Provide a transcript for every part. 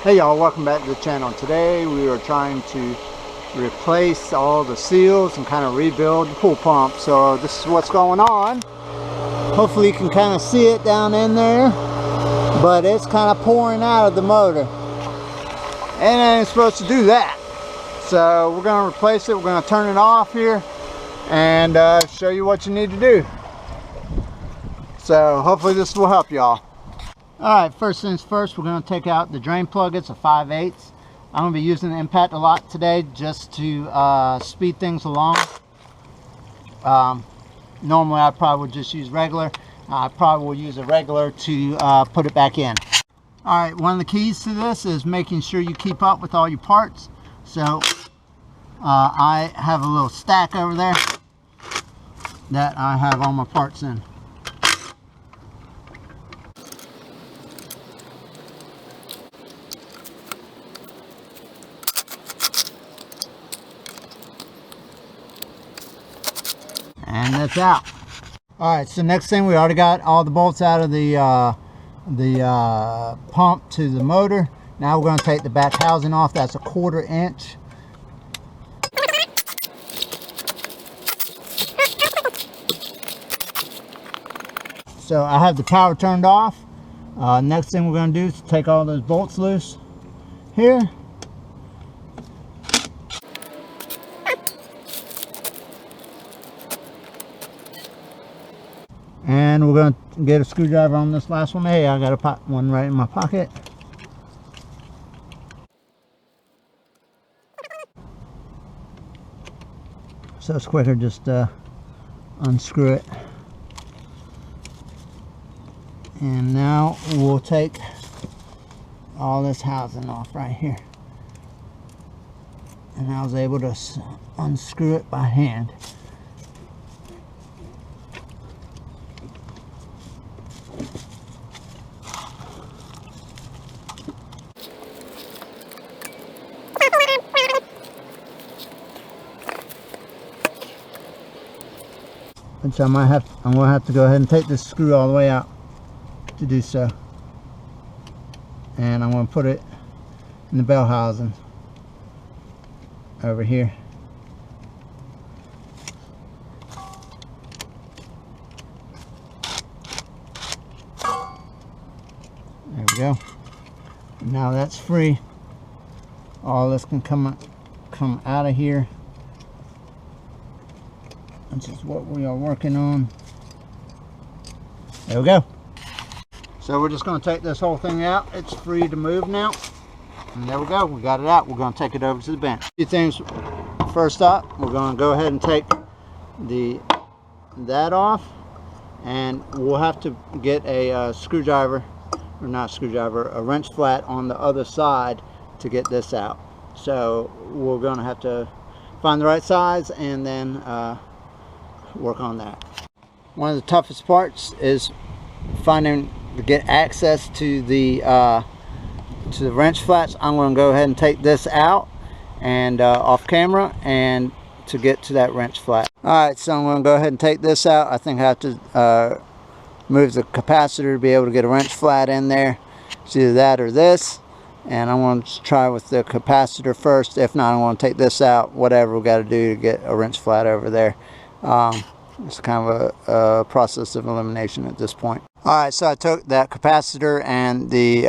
Hey y'all, welcome back to the channel. Today we are trying to replace all the seals and kind of rebuild the pool pump. So this is what's going on. Hopefully you can kind of see it down in there, but it's kind of pouring out of the motor and it ain't supposed to do that. So we're going to replace it. We're going to turn it off here and show you what you need to do. So hopefully this will help y'all. Alright, first things first, we're going to take out the drain plug. It's a 5/8. I'm going to be using the impact a lot today just to speed things along. Normally I probably would just use regular. I probably will use a regular to put it back in. Alright, one of the keys to this is making sure you keep up with all your parts. So I have a little stack over there that I have all my parts in. And that's out. Alright, so next thing, we already got all the bolts out of the pump to the motor. Now we're going to take the back housing off. That's a 1/4 inch. So I have the power turned off. Next thing we're going to do is take all those bolts loose here. And we're going to get a screwdriver on this last one. Hey, I got one right in my pocket. So it's quicker just unscrew it. And now we'll take all this housing off right here. And I was able to unscrew it by hand. Which I'm gonna have to go ahead and take this screw all the way out to do so. And I'm gonna put it in the bell housing over here. There we go. Now that's free. All this can come out of here. Which is what we are working on. There we go. So we're just going to take this whole thing out. It's free to move now. And there we go. We got it out. We're going to take it over to the bench. A few things. First up, we're going to go ahead and take that off. And we'll have to get a screwdriver, or not screwdriver, a wrench flat on the other side to get this out. So we're going to have to find the right size and then work on that. One of the toughest parts is finding to get access to the wrench flats. I'm going to go ahead and take this out and off camera and to get to that wrench flat. Alright, so I'm going to go ahead and take this out. I think I have to move the capacitor to be able to get a wrench flat in there. It's either that or this, and I'm going to try with the capacitor first. If not, I'm going to take this out, whatever we got to do to get a wrench flat over there. It's kind of a process of elimination at this point. Alright, so I took that capacitor and the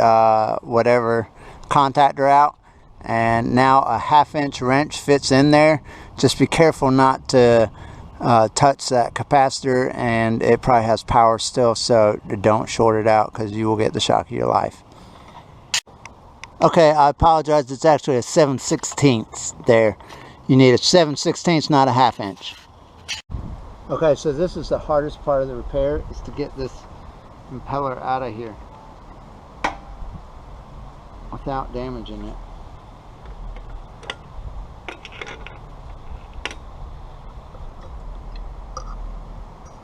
whatever contactor out, and now a 1/2 inch wrench fits in there. Just be careful not to touch that capacitor, and it probably has power still, so don't short it out because you will get the shock of your life. Okay, I apologize, it's actually a 7/16 there. You need a 7/16, not a 1/2 inch. Okay, so this is the hardest part of the repair, is to get this impeller out of here without damaging it.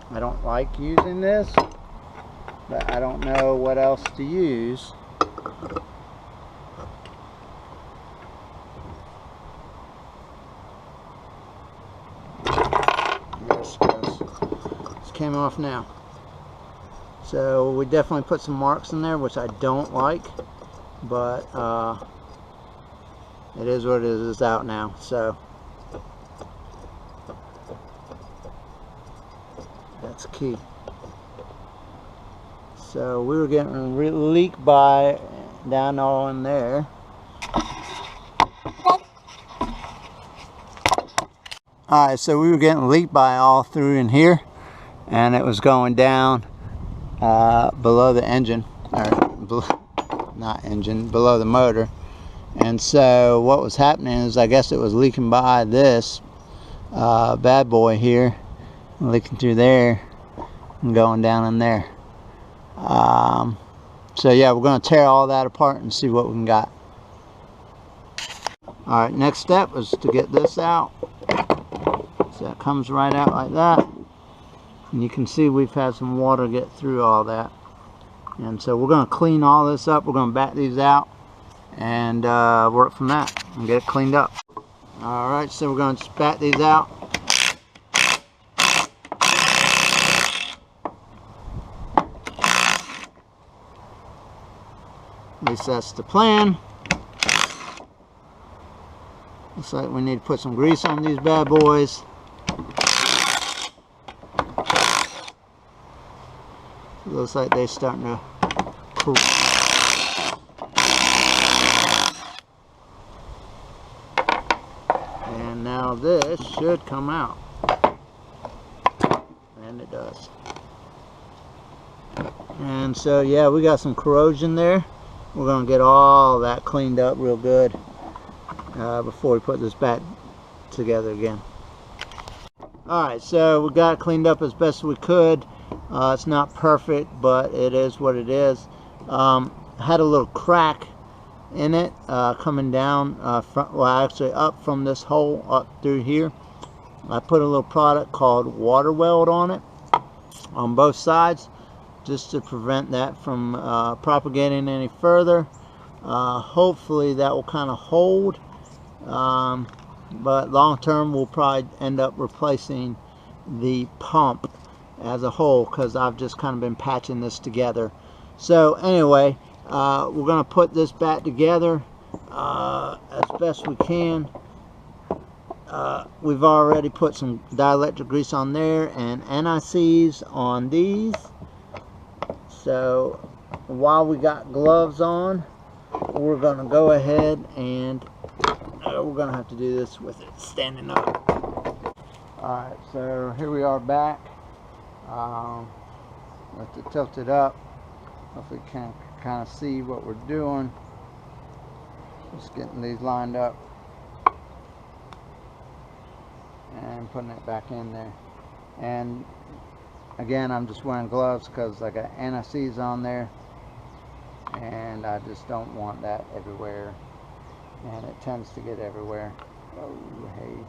I don't like using this, but I don't know what else to use. This came off now. So we definitely put some marks in there, which I don't like. but it is what it is. It's out now, so that's key. So we were getting a leak by down all in there. Alright, so we were getting leaked by all through in here, and it was going down below the engine, or not engine, below the motor. And so what was happening is, I guess it was leaking by this bad boy here, leaking through there and going down in there. So yeah, we're going to tear all that apart and see what we got. Alright, next step is to get this out. So that comes right out like that, and you can see we've had some water get through all that. And so we're going to clean all this up. We're going to back these out and work from that and get it cleaned up. Alright, so we're going to back these out. At least that's the plan. Looks like we need to put some grease on these bad boys. Looks like they're starting to cool. And now this should come out. And it does. And so yeah, we got some corrosion there. We're going to get all that cleaned up real good before we put this back together again. Alright, so we got it cleaned up as best we could. It's not perfect, but it is what it is. Had a little crack in it coming down, actually up from this hole up through here. I put a little product called water weld on it on both sides, just to prevent that from propagating any further. Hopefully that will kind of hold, but long term we'll probably end up replacing the pump as a whole, because I've just kind of been patching this together. So anyway, we're going to put this back together as best we can. We've already put some dielectric grease on there and NICs on these. So while we got gloves on, we're going to go ahead and we're going to have to do this with it standing up. Alright, so here we are back. With it tilted up. Hopefully you can kind of see what we're doing. Just getting these lined up and putting it back in there. And again, I'm just wearing gloves because I got NICs on there, and I just don't want that everywhere, and it tends to get everywhere. Oh hey.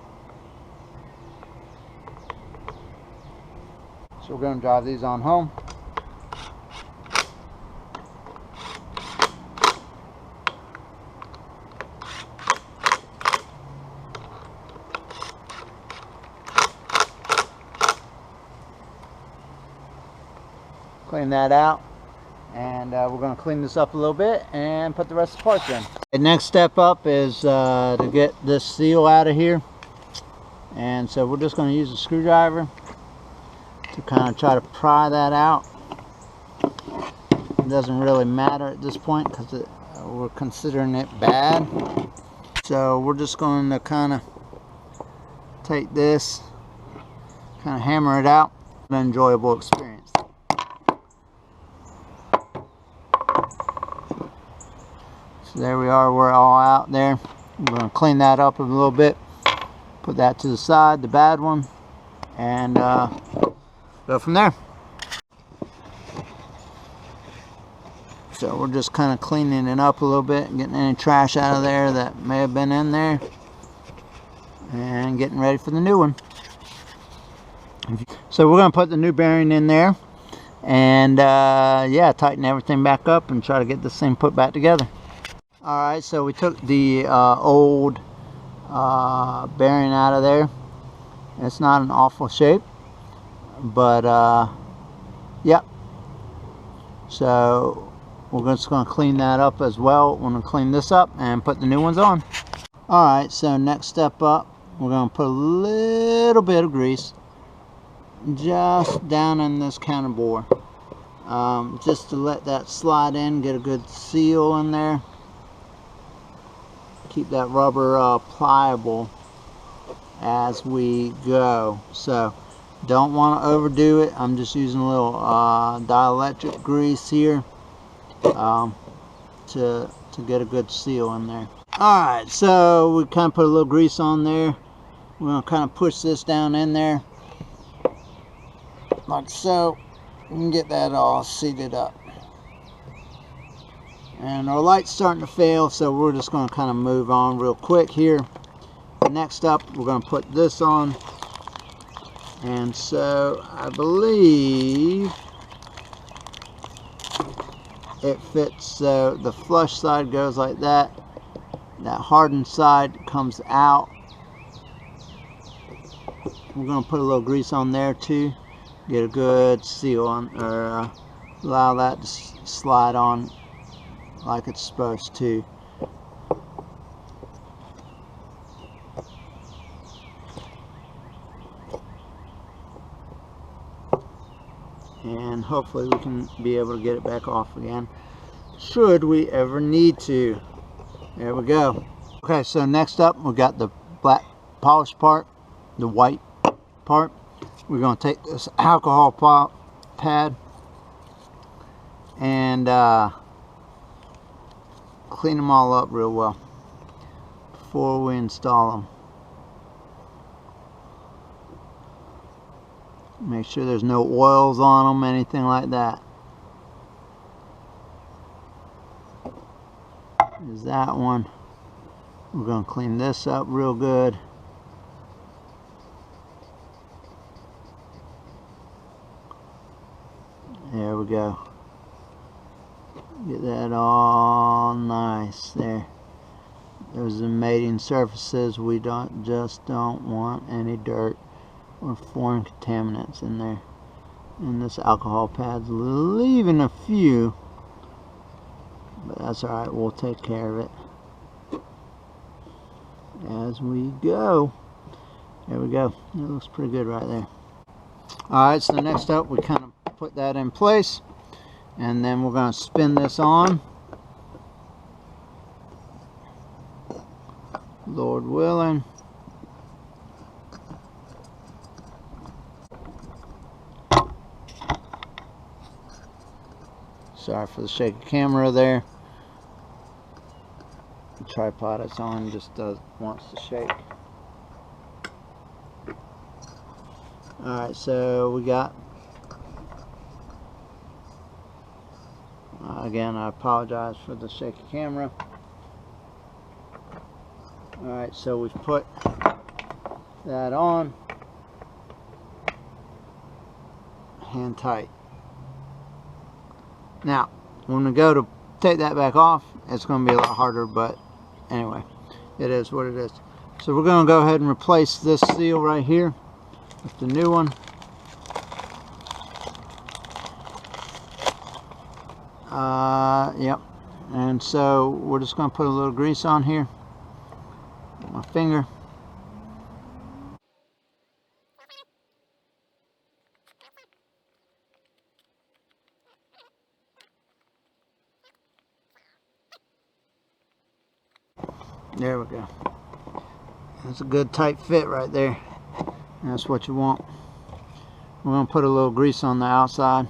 So we're going to drive these on home. Clean that out, and we're going to clean this up a little bit and put the rest of the parts in. The next step up is to get this seal out of here, and so we're just going to use a screwdriver to kind of try to pry that out. It doesn't really matter at this point because we're considering it bad. So we're just going to kind of take this, kind of hammer it out. An enjoyable experience. So there we are, we're all out there. We're going to clean that up a little bit, put that to the side, the bad one, and go from there. So we're just kind of cleaning it up a little bit, getting any trash out of there that may have been in there, and getting ready for the new one. So we're going to put the new bearing in there, and yeah, tighten everything back up and try to get this thing put back together. Alright, so we took the old bearing out of there. It's not an awful shape, but yep. So we're just going to clean that up as well. We're going to clean this up and put the new ones on. Alright, so next step up, we're going to put a little bit of grease just down in this counter bore, just to let that slide in, get a good seal in there, keep that rubber pliable as we go. So don't want to overdo it. I'm just using a little dielectric grease here to get a good seal in there. Alright, so we kind of put a little grease on there. We're going to kind of push this down in there like so. We can get that all seated up. And our light's starting to fail, so we're just going to kind of move on real quick here. Next up, we're going to put this on. And so I believe it fits, so the flush side goes like that. That hardened side comes out. We're going to put a little grease on there too. Get a good seal on, or allow that to slide on like it's supposed to. And hopefully we can be able to get it back off again, should we ever need to. There we go. Okay, so next up we got the black polished part, the white part. We're going to take this alcohol pad and clean them all up real well before we install them. Make sure there's no oils on them, anything like that. There's that one. We're going to clean this up real good. There we go. Get that all nice there. Those are mating surfaces. We don't want any dirt or foreign contaminants in there. And this alcohol pad's leaving a few, but that's alright, we'll take care of it as we go. There we go. It looks pretty good right there. Alright, so next up we kind of put that in place, and then we're going to spin this on, Lord willing. Sorry for the shaky camera there. The tripod it's on just wants to shake. Alright, so we got, again, I apologize for the shaky camera. Alright, so we've put that on. Hand tight. Now, when we go to take that back off, it's going to be a lot harder, but anyway, it is what it is. So we're going to go ahead and replace this seal right here with the new one. Yep. And so we're just going to put a little grease on here with my finger. There we go. That's a good tight fit right there. That's what you want. We're going to put a little grease on the outside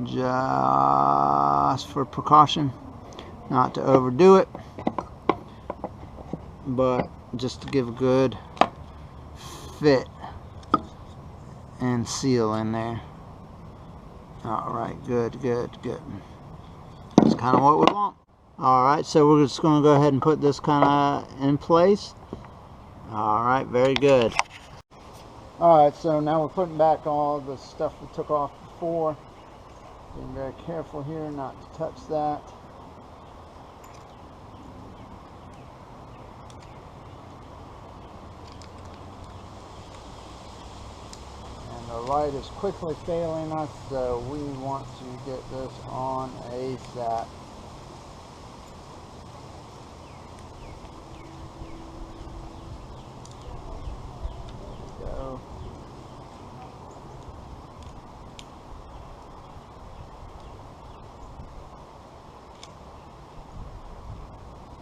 just for precaution, not to overdo it, but just to give a good fit and seal in there. Alright, good. That's kind of what we want. Alright, so we're just going to go ahead and put this kind of in place. Alright, very good. Alright, so now we're putting back all the stuff we took off before. Being very careful here not to touch that. And the light is quickly failing us, so we want to get this on a release that. There we go.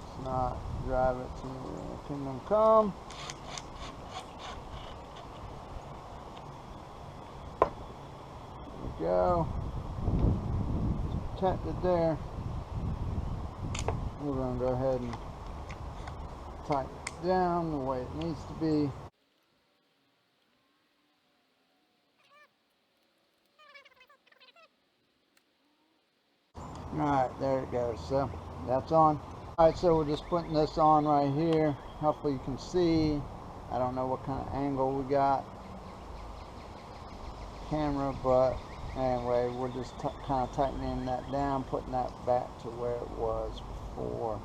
Let's not drive it to Kingdom Come. Go. It's protected there. We're going to go ahead and tighten it down the way it needs to be. Alright, there it goes. So that's on. Alright, so we're just putting this on right here. Hopefully you can see. I don't know what kind of angle we got. Camera, but anyway, we're just kind of tightening that down, putting that back to where it was before.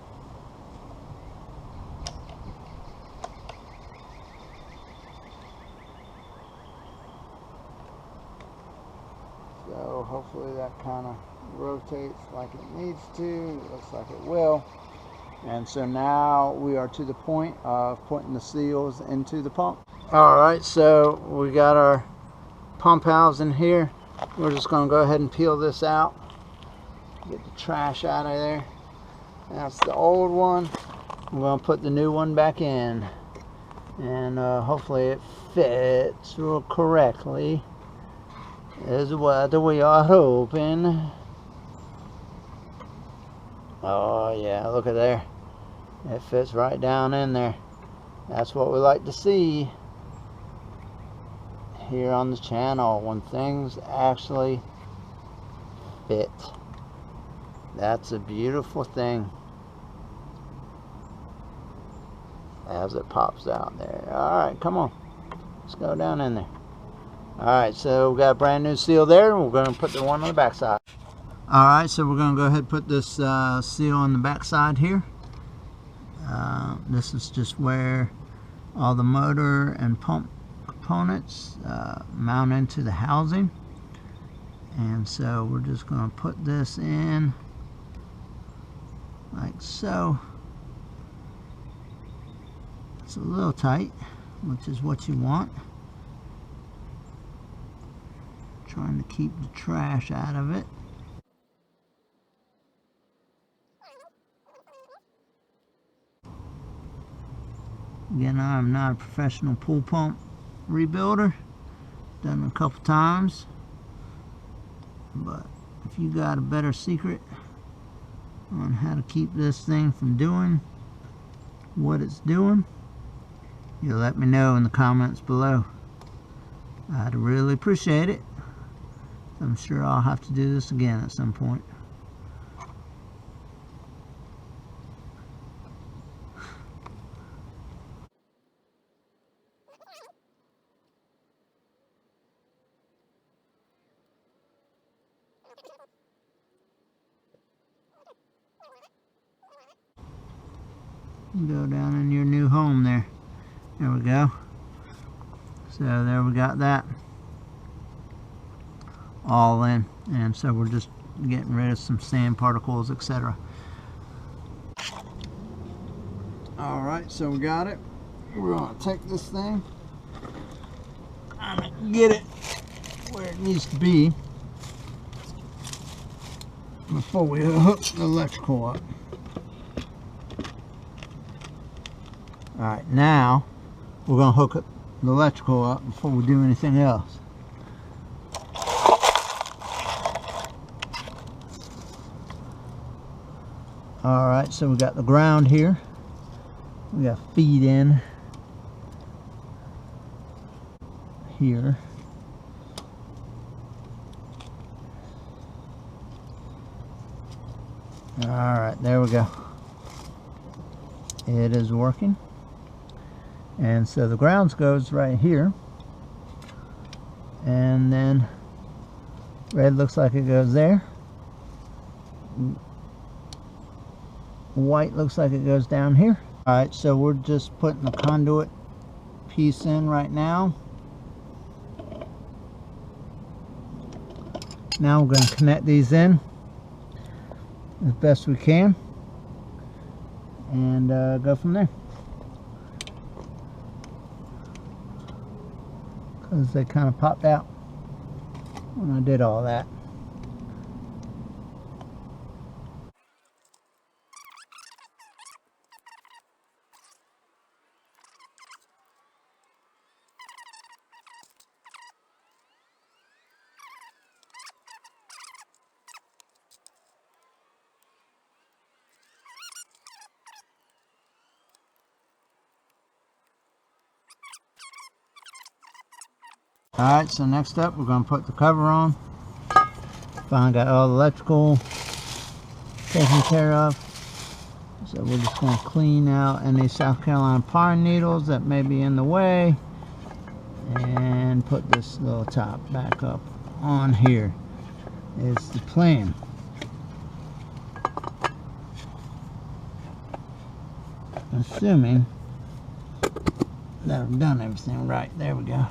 So hopefully that kind of rotates like it needs to. It looks like it will. And so now we are to the point of putting the seals into the pump. Alright, so we got our pump house in here. We're just going to go ahead and peel this out, get the trash out of there. That's the old one. I'm going to put the new one back in, and hopefully it fits real correctly is what we are hoping. Oh yeah, look at there, it fits right down in there. That's what we like to see here on the channel, when things actually fit. That's a beautiful thing as it pops out there. Alright, come on, let's go down in there. Alright, so we got a brand new seal there. We're going to put the one on the back side. Alright, so we're going to go ahead and put this seal on the back side here. This is just where all the motor and pump components mount into the housing, and so we're just going to put this in like so. It's a little tight, which is what you want. Trying to keep the trash out of it. Again, I'm not a professional pool pump rebuilder. Done it a couple times, but if you got a better secret on how to keep this thing from doing what it's doing, you let me know in the comments below. I'd really appreciate it. I'm sure I'll have to do this again at some point. Go down in your new home there. There we go. So there we got that all in, and so we're just getting rid of some sand particles, etc. Alright, so we got it. We're going to take this thing and get it where it needs to be before we hook the electrical up. Alright, now we're going to hook up the electrical up before we do anything else. Alright, so we got the ground here. We got feed in here. Alright, there we go. It is working. And so the grounds goes right here, and then red looks like it goes there, white looks like it goes down here. Alright, so we're just putting the conduit piece in right now. Now we're going to connect these in. as best we can, and go from there, because they kind of popped out when I did all that. Alright, so next up we're going to put the cover on. Finally got all the electrical taken care of. So we're just going to clean out any South Carolina pine needles that may be in the way. And put this little top back up on here is the plan. Assuming that I've done everything right. There we go.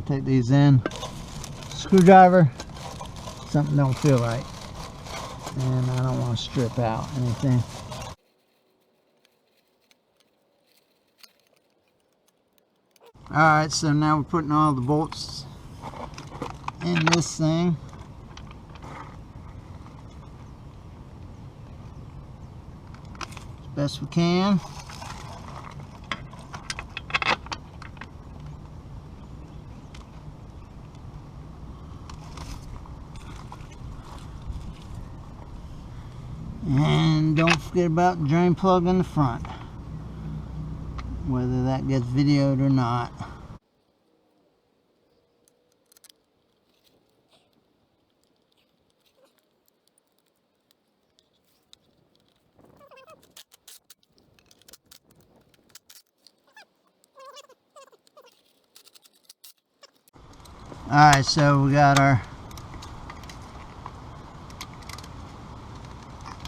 Take these in. Screwdriver, something don't feel right, and I don't want to strip out anything. Alright, so now we're putting all the bolts in this thing. As best we can. And don't forget about the drain plug in the front, whether that gets videoed or not. Alright, so we got our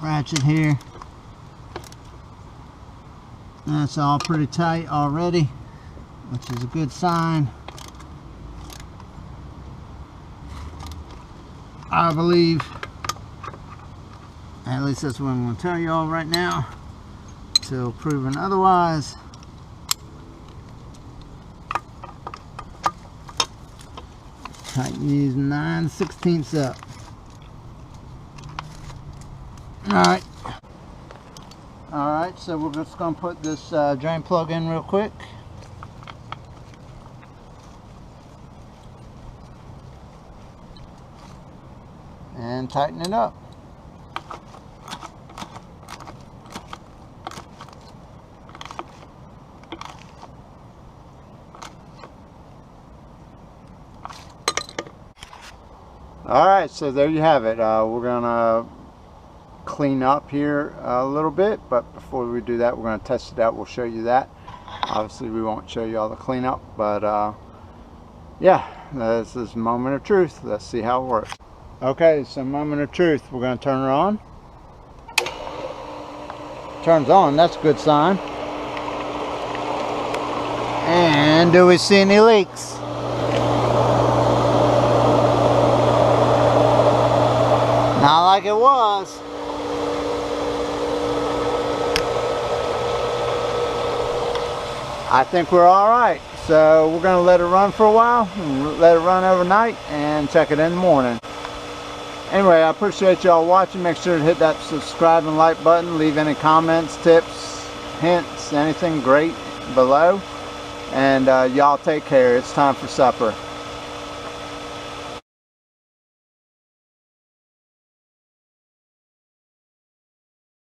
ratchet here. That's all pretty tight already, which is a good sign. I believe, at least that's what I'm going to tell you all right now, till proven otherwise. Tighten these 9/16 up. Alright, so we're just going to put this drain plug in real quick. And tighten it up. Alright, so there you have it. We're going to clean up here a little bit, but before we do that, we're going to test it out. We'll show you that. Obviously we won't show you all the cleanup, but yeah, this is moment of truth. Let's see how it works. Okay, so moment of truth. We're going to turn her on. Turns on, that's a good sign. And do we see any leaks? Not like it was. I think we're all right. So we're going to let it run for a while, and let it run overnight, and check it in the morning. Anyway, I appreciate y'all watching. Make sure to hit that subscribe and like button. Leave any comments, tips, hints, anything great below. And y'all take care. It's time for supper.